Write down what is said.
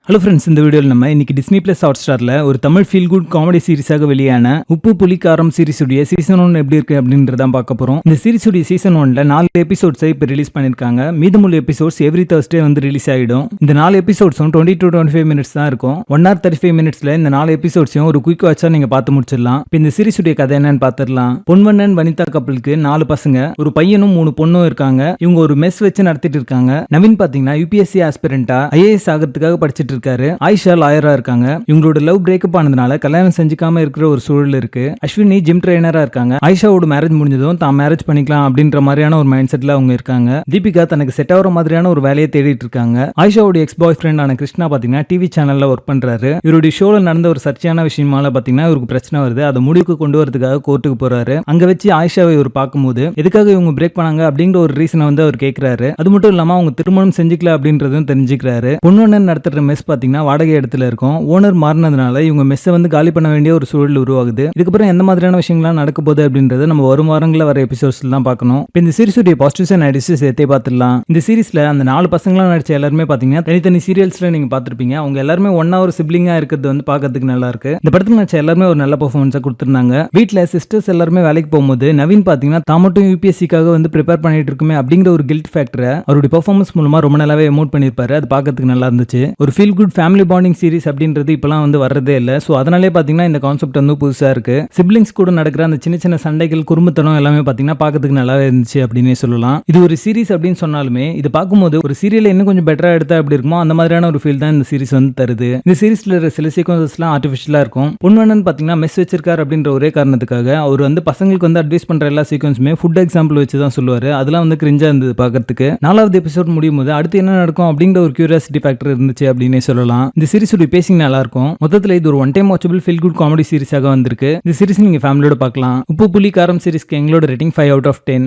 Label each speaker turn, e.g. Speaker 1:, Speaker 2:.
Speaker 1: Hello friends, இந்த வீடியோவில் நம்ம இன்னைக்கு டிஸ்னி பிளஸ் ஹாட் ஸ்டாரில் ஒரு தமிழ் ஃபீல் குட் காமெடி சீரிஸாக வெளியான உப்பு புலி காரம் சீரிஸுடைய சீசன் 1 எப்படி இருக்கு அப்படின்றதான் பார்க்க போகிறோம். இந்த சீரிஸுடைய சீசன் 1ல 4 எபிசோட்ஸை இப்போ ரிலீஸ் பண்ணியிருக்காங்க. மீதமுள்ள எபிசோட்ஸ் எவ்ரி Thursday வந்து ரிலீஸ் ஆகிடும். இந்த 4 எபிசோட்ஸும் 20 to 25 மினிட்ஸ் தான் இருக்கும். 1 hour 35 மினிட்ஸில் இந்த 4 எபிசோட்ஸையும் ஒரு குயிக் வாட்சாக நீங்கள் பார்த்து முடிச்சிடலாம். இப்போ இந்த சீரிஸுடைய கதை என்னன்னு பார்த்துடலாம். பொன்வண்ணன் வனிதா கப்பலுக்கு 4 பசங்க, ஒரு பையனும் 3 பொண்ணும் இருக்காங்க. இவங்க ஒரு மெஸ் வச்சு நடத்திட்டு இருக்காங்க. நவீன் பார்த்தீங்கன்னா UPSC ஆஸ்பிரண்டா IAS ஆகிறதுக்காக படிச்சுட்டு இருக்காரு. ஆயிஷா லாயரா இருக்காங்க. இவங்களோட லவ் பிரேக்கப் ஆனதுனால கல்யாணம் செஞ்சுக்காம இருக்கிற ஒரு சூழல் இருக்கு. அஸ்வினி ஜிம் ட்ரெயினரா இருக்காங்க. ஆயிஷாவோட மேரேஜ் முடிஞ்சதும் தான் மேரேஜ் பண்ணிக்கலாம் அப்படின்ற மாதிரியான ஒரு மைண்ட் செட்ல அவங்க இருக்காங்க. தீபிகா தனக்கு செட் ஆகிற மாதிரியான ஒரு வேலையை தேடிட்டு இருக்காங்க. ஆயிஷாவோட எக்ஸ் பாய் ஃப்ரெண்டான கிருஷ்ணா பாத்தீங்கன்னா டிவி சேனல்ல ஒர்க் பண்றாரு. இவருடைய ஷோல நடந்த ஒரு சர்ச்சையான விஷயமால பாத்தீங்கன்னா இவருக்கு பிரச்சனை வருது. அதை முடிவுக்கு கொண்டு வரதுக்காக கோர்ட்டுக்கு போறாரு. அங்க வச்சு ஆயிஷாவை இவர் பார்க்கும்போது எதுக்காக இவங்க பிரேக் பண்ணாங்க அப்படிங்கிற ஒரு ரீசனை வந்து அவர் கேட்கிறாரு. அது மட்டும் இல்லாம அவங்க திருமணம் செஞ்சுக்கல அப்படின்றதும் தெரிஞ்சுக்கிறாரு. பொன்வண்ணன் நடத்துற மெஸ் பாத்தீங்கன்னா வாடகை இடத்துல இருக்கும். ஓனர் மாறினதுனால இவங்க மெஸ்ஸை வந்து காலி பண்ண வேண்டிய ஒரு சூழல் உருவாகுது. இதுக்கப்புறம் எந்த மாதிரியான விஷயங்கள்லாம் நடக்க போகுது அப்படின்றத நம்ம வரும் வாரங்களில் வர எபிசோட்ஸ்ல தான் பார்க்கணும். இப்போ இந்த சீரிஸுடைய பாசிட்டிவ்ஸ் அண்ட் நெகட்டிவ்ஸ் சேர்த்தே பார்த்துடலாம். இந்த சீரிஸ்ல அந்த 4 பசங்களாம் நடிச்ச எல்லாருமே பாத்தீங்கன்னா தனித்தனி சீரியல்ஸ்ல நீங்க பார்த்திருப்பீங்க. அவங்க எல்லாருமே ஒன்னா ஒரு சிப்ளிங்கா இருக்கிறது வந்து பார்க்கறதுக்கு நல்லா இருக்கு. இந்த படத்துல நடிச்ச எல்லாருமே ஒரு நல்ல பெர்ஃபார்மன்ஸா கொடுத்திருந்தாங்க. வீட்டுல சிஸ்டர்ஸ் எல்லாருமே வேலைக்கு போகும்போது நவீன் பாத்தீங்கன்னா தான் மட்டும் UPSCக்காக வந்து ப்ரிப்பேர் பண்ணிட்டு இருக்குமே அப்படிங்கிற ஒரு கில்ட் ஃபேக்டரை அவருடைய பெர்ஃபார்மன்ஸ் மூலமா ரொம்ப நல்லாவே எமோட் பண்ணிருப்பாரு. அது பார்க்கறதுக்கு நல்லா இருந்துச்சு. ஒரு feel good family bonding series அப்படின்றது இப்பெல்லாம் வந்து வர்றதே இல்ல. சோ அதனாலே பாத்தீங்கன்னா இந்த கான்செப்ட் வந்து புதுசா இருக்கு. சிப்லிங்ஸ் கூட நடக்கிற அந்த சின்ன சின்ன சண்டைகள், குறும்புத்தனம் எல்லாமே பாத்தீங்கன்னா பார்க்கறதுக்கு நல்லாவே இருந்துச்சு அப்படின்னே சொல்லலாம். இது ஒரு சீரிஸ் அப்படின்னு சொன்னாலுமே இது பார்க்கும்போது ஒரு சீரியல் இன்னும் கொஞ்சம் பெட்டரா எடுத்தா எப்படி இருக்குமோ அந்த மாதிரியான ஒரு ஃபீல் தான் இந்த சீரிஸ் வந்து தருது. இந்த சீரிஸ்ல இருக்கிற சில சீக்வன்சஸ்லாம் ஆர்டிஃபிஷியலா இருக்கும். பொன்வண்ணன் பாத்தீங்கன்னா மெஸ் வச்சிருக்காரு அப்படின்ற ஒரே காரணத்துக்காக அவர் வந்து பசங்களுக்கு வந்து அட்வைஸ் பண்ற எல்லா சீக்வன்ஸுமே ஃபுட் எக்ஸாம்பிள் வச்சு தான் சொல்லுவாரு. அதெல்லாம் வந்து கிரிஞ்சா இருந்தது பார்க்கறதுக்கு. 4வது எபிசோட் முடியும் போது அடுத்து என்ன நடக்கும் அப்படிங்கிற ஒரு கியூரியாசிட்டி ஃபேக்டர் இருந்துச்சு அப்படின்னே சொல்லலாம். இந்த சீரிஸோட பேசிங் நல்லா இருக்கும். மொத்தத்தில் இது ஒரு one time watchable feel good comedy சீரிஸாக வந்திருக்கு. இந்த சீரிஸ் நீங்க ஃபேமிலியோட பார்க்கலாம். உப்பு புலி காரம் சீரிஸ்க்கு எங்களோட ரேட்டிங் 5 out of 10.